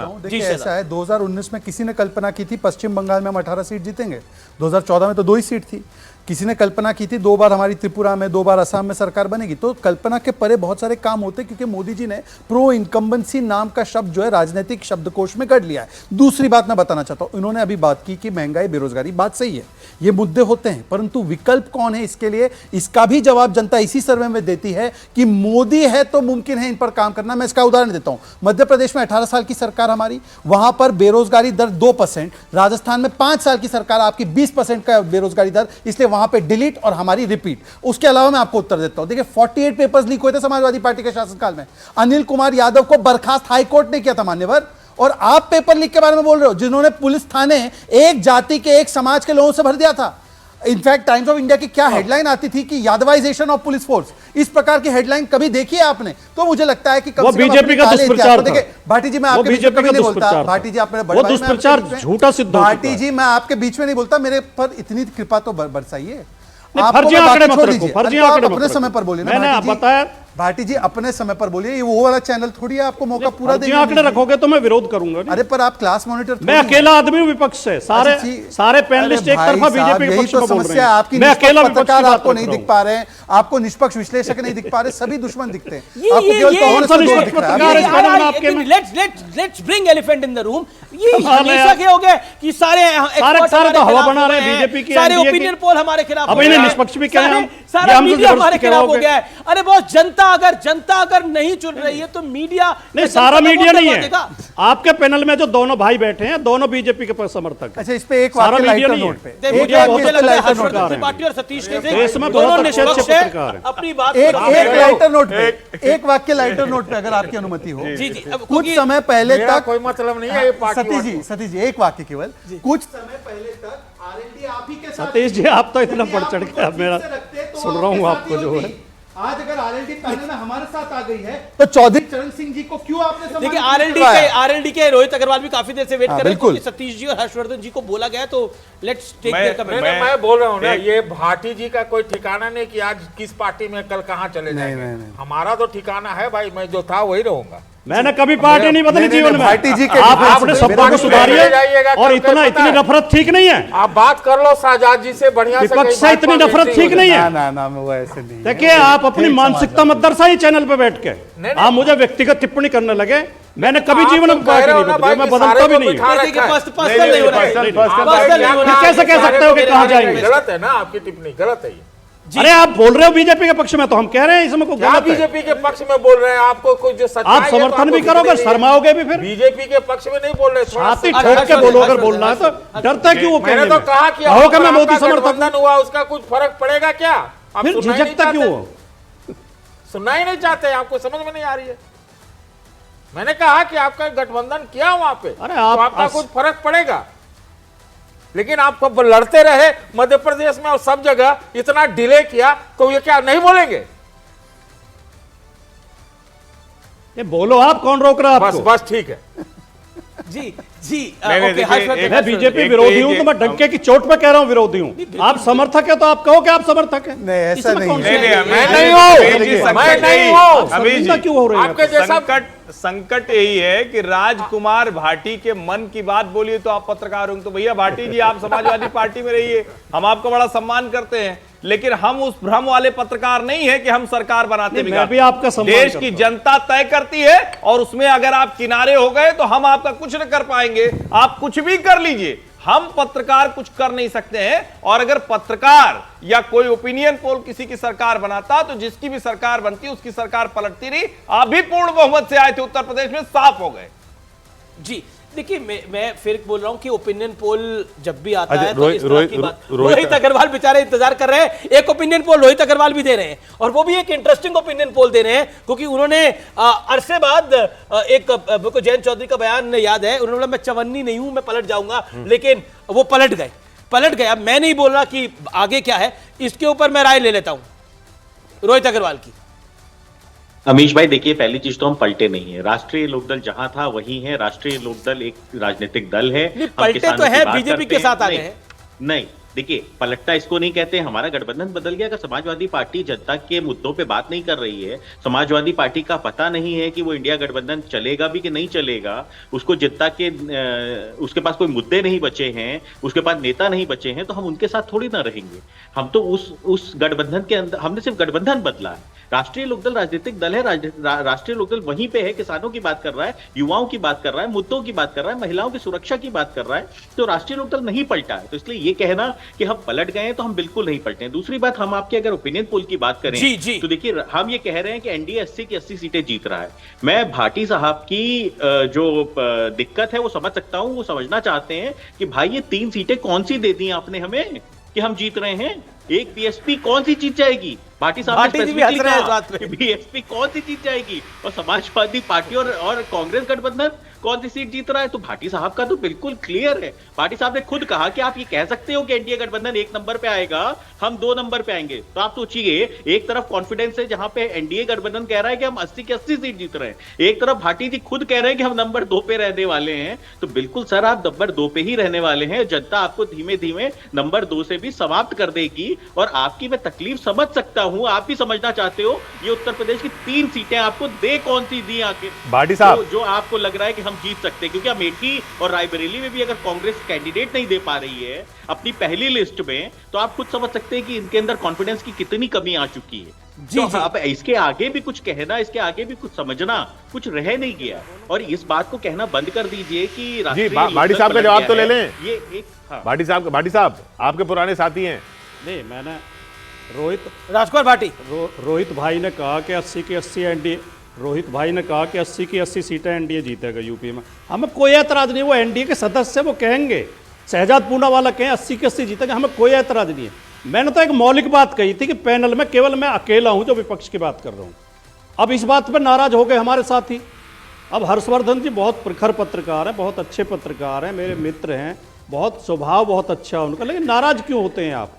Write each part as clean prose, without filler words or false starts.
देखिए ऐसा है, 2019 में किसी ने कल्पना की थी पश्चिम बंगाल में हम 18 सीट जीतेंगे। 2014 में तो 2 ही सीट थी। किसी ने कल्पना की थी 2 बार हमारी त्रिपुरा में, 2 बार असम में सरकार बनेगी। तो कल्पना के परे बहुत सारे काम होते, क्योंकि मोदी जी ने प्रो इनकम्बेंसी नाम का शब्द जो है राजनीतिक शब्दकोश में गढ़ लिया है। दूसरी बात मैं बताना चाहता हूं, इन्होंने अभी बात की कि महंगाई, बेरोजगारी, बात सही है, ये मुद्दे होते हैं, परंतु विकल्प कौन है इसके लिए, इसका भी जवाब जनता इसी सर्वे में देती है कि मोदी है तो मुमकिन है इन पर काम करना। मैं इसका उदाहरण देता हूं, मध्य प्रदेश में 18 साल की सरकार हमारी, वहां पर बेरोजगारी दर 2%, राजस्थान में 5 साल की सरकार आपकी 20% का बेरोजगारी दर, इसलिए वहां पे डिलीट और हमारी रिपीट। उसके अलावा मैं आपको उत्तर देता हूं, देखिए 48 पेपर्स लीक हुए थे समाजवादी पार्टी के शासनकाल में, अनिल कुमार यादव को बर्खास्त हाईकोर्ट ने किया था मान्यवर, और आप पेपर लीक के बारे में बोल रहे हो, जिन्होंने पुलिस थाने एक जाति के, एक समाज के लोगों से भर दिया था। इनफैक्ट टाइम्स ऑफ इंडिया की क्या हेडलाइन आती थी कि यादवाइजेशन ऑफ पुलिस फोर्स, इस प्रकार की हेडलाइन कभी देखी है आपने? तो मुझे लगता है कि कम से कम बीजेपी का दुष्प्रचार था। भाटी जी, मैं आपके बीच में कभी नहीं बोलता, भाटी जी आप मेरे बड़े भाई, दुष्प्रचार झूठा सिद्ध होता है। भाटी जी मैं आपके बीच में नहीं बोलता, मेरे पर इतनी कृपा तो बरसाइए। फर्जी आंकड़े मत रखो, फर्जी आंकड़े अपने समय पर बोलिए ना। मैंने बताया भाटी जी अपने समय पर बोलिए, ये वो वाला चैनल थोड़ी है आपको मौका पूरा देने। आंकड़े रखोगे तो मैं विरोध करूंगा। अरे पर आप क्लास मॉनिटर, मैं अकेला आदमी हूं विपक्ष से, सारे पैनलिस्ट एक तरफा बीजेपी के पक्ष में बोल रहे हैं। आपकी मैं अकेला पत्रकार आपको नहीं दिख पा रहे हैं, आपको निष्पक्ष विश्लेषक नहीं दिख पा रहे, सभी दुश्मन दिखते हैं। आपको केवल कांग्रेस दिख रहा है। Let's bring elephant in the room. ये हमेशा क्या हो गया कि सारे तो हवा बना रहे हैं बीजेपी की, सारे ओपिनियन पोल हमारे खिलाफ, अब इन्हें निष्पक्ष भी कह रहे हैं, सारा मीडिया हमारे खिलाफ हो गया है। अरे बॉस, जनता अगर नहीं चुन रही है तो मीडिया नहीं, सारा मीडिया नहीं है। आपके पैनल में जो दोनों भाई बैठे हैं, दोनों बीजेपी के समर्थक। अच्छा, इस पे एक वाक्य लाइटर नोट पे, पार्टी और सतीश के दोनों निष्पक्ष पत्रकार अपनी बात, एक लाइटर नोट पे, एक वाक्य लाइटर नोट पे अगर आपकी अनुमति हो। जी जी, कुछ समय पहले तक कोई मतलब नहीं है, सतीश जी एक वाक्य केवल, कुछ समय पहले तक आरएलडी आप ही के साथ। सतीश जी आप तो इतना बढ़ चढ़ के मेरा सुन रहा हूँ आपको जो है। आज अगर आरएलडी पैनल में हमारे साथ आ गई है तो चौधरी चरण सिंह जी को क्यों आपने? देखिए आरएलडी के रोहित अग्रवाल भी काफी देर से वेट कर रहे हैं, क्योंकि सतीश जी और हर्षवर्धन जी को बोला गया, तो लेट्स टेक देयर कमेंट। मैं बोल रहा हूँ ना, ये भाटी जी का कोई ठिकाना नहीं कि आज किस पार्टी में कल कहां चले जाएंगे। हमारा तो ठिकाना है भाई, मैं जो था वही रहूंगा। मैंने कभी पार्टी नहीं बदली जीवन में। भाटी जी के आप अपने शब्दों को सुधारिए, और इतनी नफरत ठीक नहीं है। आप बात कर लो शाहजाद जी से, बढ़िया विपक्ष से इतनी नफरत ठीक नहीं है। ना वो ऐसे नहीं। देखिए आप अपनी मानसिकता मत दर्शाइए चैनल पे बैठ के, आप मुझे व्यक्तिगत टिप्पणी करने लगे। मैंने कभी जीवन में पार्टी नहीं बदली, मैं बदलता भी नहीं। कैसे कह सकते हो कि कहां जाएंगे? गलत है ना, आपकी टिप्पणी गलत है। अरे आप बोल रहे हो बीजेपी के पक्ष में, तो हम कह रहे हैं इसमें कोई गलत है। बीजेपी के पक्ष में बोल रहे हैं, आपको कुछ जो सच्चाई आप समर्थन भी करोगे, शर्माओगे भी। फिर बीजेपी के पक्ष में नहीं बोल रहे, छाती ठोक के बोलो। अगर बोलना है तो डरता क्यों? मैंने तो कहा कि मैं मोदी समर्थन हुआ, उसका कुछ फर्क पड़ेगा क्या? फिर झिझकता क्यों हो? सुनना ही नहीं चाहते, आपको समझ में नहीं आ रही है। मैंने कहा कि आपका गठबंधन किया वहां पे, अरे आपका कुछ फर्क पड़ेगा, लेकिन आप लड़ते रहे मध्य प्रदेश में और सब जगह, इतना डिले किया, तो ये क्या नहीं बोलेंगे? ये बोलो आप, कौन रोक रहा है आपको? बस ठीक है जी जी। मैं बीजेपी विरोधी हूं तो मैं डंके की चोट पे कह रहा हूं विरोधी हूं। आप समर्थक है तो आप कहो कि आप समर्थक है। नहीं ऐसा नहीं, मैं नहीं हूं। अभी क्यों हो रही है आपके जैसा? संकट यही है कि राजकुमार भाटी के मन की बात बोलिए तो आप पत्रकार होंगे। तो भैया भाटी जी, आप समाजवादी पार्टी में रहिए, हम आपका बड़ा सम्मान करते हैं, लेकिन हम उस भ्रम वाले पत्रकार नहीं है कि हम सरकार बनाते मैं भी आपका सम्मान देश की जनता तय करती है, और उसमें अगर आप किनारे हो गए तो हम आपका कुछ न कर पाएंगे। आप कुछ भी कर लीजिए, हम पत्रकार कुछ कर नहीं सकते हैं। और अगर पत्रकार या कोई ओपिनियन पोल किसी की सरकार बनाता, तो जिसकी भी सरकार बनती उसकी सरकार पलटती रही। आप भी पूर्ण बहुमत से आए थे उत्तर प्रदेश में, साफ हो गए। जी देखिए, मैं फिर बोल रहा हूं कि ओपिनियन पोल जब भी आता है तो इस तरह की बात, रोहित अग्रवाल बेचारे इंतजार कर रहे हैं। एक ओपिनियन पोल रोहित अग्रवाल भी दे रहे हैं, और वो भी एक इंटरेस्टिंग ओपिनियन पोल दे रहे हैं, क्योंकि उन्होंने अरसे बाद एक जयंत चौधरी का बयान याद है, उन्होंने बोला मैं चवन्नी नहीं हूं, मैं पलट जाऊंगा, लेकिन वो पलट गए। अब मैं नहीं बोल रहा कि आगे क्या है, इसके ऊपर मैं राय ले लेता हूं रोहित अग्रवाल की। अमीश भाई देखिए, पहली चीज तो हम पलटे नहीं है। राष्ट्रीय लोकदल जहां था वही है। राष्ट्रीय लोकदल एक राजनीतिक दल है। पलटे तो है, बीजेपी के साथ आ गए हैं। नहीं, देखिए, पलटता इसको नहीं कहते, हमारा गठबंधन बदल गया। अगर समाजवादी पार्टी जनता के मुद्दों पे बात नहीं कर रही है, समाजवादी पार्टी का पता नहीं है कि वो इंडिया गठबंधन चलेगा भी कि नहीं चलेगा, उसको जनता के उसके पास कोई मुद्दे नहीं बचे हैं, उसके पास नेता नहीं बचे हैं, तो हम उनके साथ थोड़ी ना रहेंगे। हम तो उस गठबंधन के अंदर, हमने सिर्फ गठबंधन बदला है। राष्ट्रीय लोकदल राजनीतिक दल है, राष्ट्रीय लोकदल वहीं पे है, किसानों की बात कर रहा है, युवाओं की बात कर रहा है, मुद्दों की बात कर रहा है, महिलाओं की सुरक्षा की बात कर रहा है, तो राष्ट्रीय लोकदल नहीं पलटा है। तो इसलिए ये कहना कि हम पलट गए हैं, तो हम बिल्कुल नहीं पलटे हैं। दूसरी बात, हम आपके अगर ओपिनियन पोल की बात करें जी। तो देखिए, हम ये कह रहे हैं कि एनडीए 80 की 80 सीटें जीत रहा है। मैं भाटी साहब की जो दिक्कत है वो समझ सकता हूं। वो समझना चाहते हैं कि भाई ये 3 सीटें कौन सी दे दी आपने हमें कि हम जीत रहे हैं, एक बीएसपी कौन सी जीत जाएगी? भाटी साहब भाटी जी भी हंस रहे हैं इस बात पे। बीएसपी कौन सी जीत जाएगी, और समाजवादी पार्टी और कांग्रेस गठबंधन कौन सी सीट जीत रहा है? तो भाटी साहब का तो बिल्कुल क्लियर है। भाटी साहब ने खुद कहा कि आप ये कह सकते हो कि एनडीए गठबंधन 1 नंबर पे आएगा, हम 2 नंबर पे आएंगे। तो आप सोचिए, एक तरफ कॉन्फिडेंस है जहां पे एनडीए गठबंधन कह रहा है कि हम 80 की 80 सीट जीत रहे हैं, एक तरफ भाटी जी खुद कह रहे हैं कि हम नंबर 2 पे रहने वाले हैं। तो बिल्कुल सर, आप नंबर 2 पे ही रहने वाले हैं। जनता आपको धीमे धीमे नंबर 2 से भी समाप्त कर देगी। और आपकी मैं तकलीफ समझ सकता हूं, आप भी समझना चाहते हो, ये उत्तर प्रदेश की 3 सीटें आपको दे कौन सी दी आखिर? भाटी साहब, जो आपको लग रहा है कि हम जीत सकते हैं, क्योंकि अमेठी और रायबरेली में भी अगर कांग्रेस कैंडिडेट नहीं दे पा रही है अपनी पहली लिस्ट में, तो आप खुद समझ सकते हैं कि इनके अंदर कॉन्फिडेंस की कितनी कमी आ चुकी है। जी। अब इसके आगे भी कुछ कहना, इसके आगे भी कुछ समझना कुछ रह नहीं गया। और इस बात को कहना बंद कर दीजिए कि जी भाटी साहब का जवाब तो ले लें। ये एक भाटी साहब आपके पुराने साथी हैं। नहीं, मैंने रोहित राजकुमार भाटी, रोहित भाई ने कहा कि 80 की 80 एनडीए, रोहित भाई ने कहा कि 80 की 80 सीटें एनडीए जीतेगा यूपी में। हमें कोई एतराज नहीं, वो एनडीए के सदस्य वो कहेंगे, शहजाद पूनावाला कहें 80 की 80 जीतेगा, हमें कोई एतराज नहीं है। मैंने तो एक मौलिक बात कही थी कि पैनल में केवल मैं अकेला हूं जो विपक्ष की बात कर रहा हूं। अब इस बात पर नाराज हो गए हमारे साथी। अब हर्षवर्धन जी बहुत प्रखर पत्रकार हैं, बहुत अच्छे पत्रकार हैं, मेरे मित्र हैं, बहुत स्वभाव बहुत अच्छा है उनका, लेकिन नाराज क्यों होते हैं आप?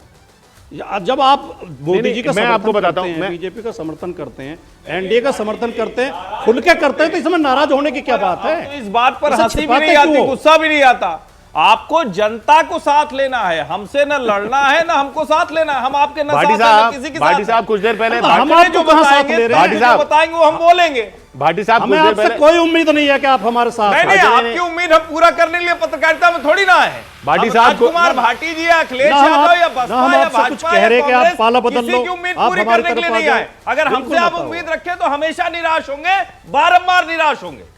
जब आप मोदी जी का मैं आपको बताता हूं, बीजेपी का समर्थन करते हैं, एनडीए का समर्थन करते हैं, खुल के करते हैं, तो इसमें नाराज होने की क्या बात है? तो इस बात पर हंसी भी नहीं आती, गुस्सा भी नहीं आता। आपको जनता को साथ लेना है, हमसे न लड़ना है ना हमको साथ लेना है। हम आपके न भाटी साथ किसी के साथ। भाटी साहब कुछ देर पहले हम आपको कहां साथ ले रहे हैं? जो बताएंगे वो हम बोलेंगे। भाटी साहब हमें आपसे कोई उम्मीद नहीं है कि आप हमारे साथ नहीं, आपकी उम्मीद हम पूरा करने के लिए पत्रकारिता में थोड़ी ना है। भाटी साहब कुमार भाटी जी या अखिलेश यादव या बसपा या भाजपा कह रहे कि आप पाला बदल लो, किसी की उम्मीद आप पूरी हमारी करने के लिए तरफ आ नहीं जाओ। आए। अगर हमसे आप उम्मीद रखें तो हमेशा निराश होंगे, बारंबार निराश होंगे।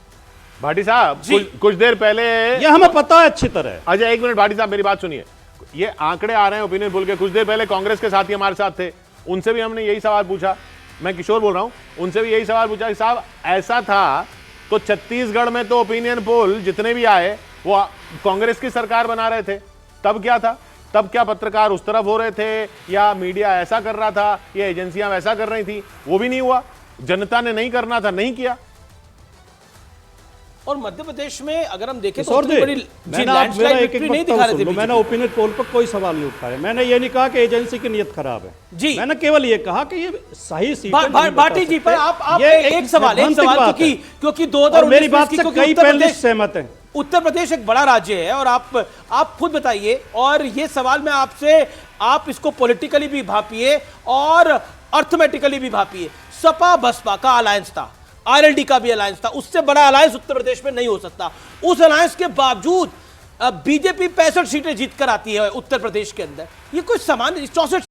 भाटी साहब कुछ देर पहले, ये हमें पता है अच्छी तरह। अजय 1 मिनट, भाटी साहब मेरी बात सुनिए। ये आंकड़े आ रहे हैं ओपिनियन पोल के। कुछ देर पहले कांग्रेस के साथी हमारे साथ थे, उनसे भी हमने यही सवाल पूछा। मैं किशोर बोल रहा हूं, उनसे भी यही सवाल पूछा कि साहब ऐसा था तो छत्तीसगढ़ में तो ओपिनियन पोल जितने भी आए वो कांग्रेस की सरकार बना रहे थे, तब क्या था? तब क्या पत्रकार उस तरफ हो रहे थे, या मीडिया ऐसा कर रहा था, या एजेंसियां वैसा कर रही थी? वो भी नहीं हुआ। जनता ने नहीं करना था, नहीं किया। और मध्य प्रदेश में अगर हम देखें तो किशोर जी, बड़ी लैंडस्लाइड विक्ट्री नहीं दिखा रहे थे। मैंने ओपिनियन पोल पर कोई सवाल नहीं उठाया। मैंने ये नहीं कहा कि एजेंसी की नीयत खराब है जी। मैंने केवल ये कहा कि ये सही सीट भाटी जी पर आप एक सवाल क्योंकि 2019 मेरी बात से कई पैनलिस्ट सहमत हैं। उत्तर प्रदेश एक बड़ा राज्य है और आप खुद बताइए, और ये सवाल मैं आपसे, आप इसको पॉलिटिकली भी भापिए और अर्थमेटिकली भी भापिए। सपा बसपा का अलायंस था, आरएलडी का भी अलायंस था, उससे बड़ा अलायंस उत्तर प्रदेश में नहीं हो सकता। उस अलायंस के बावजूद बीजेपी 65 सीटें जीत कर आती है उत्तर प्रदेश के अंदर। ये कोई सामान्य 64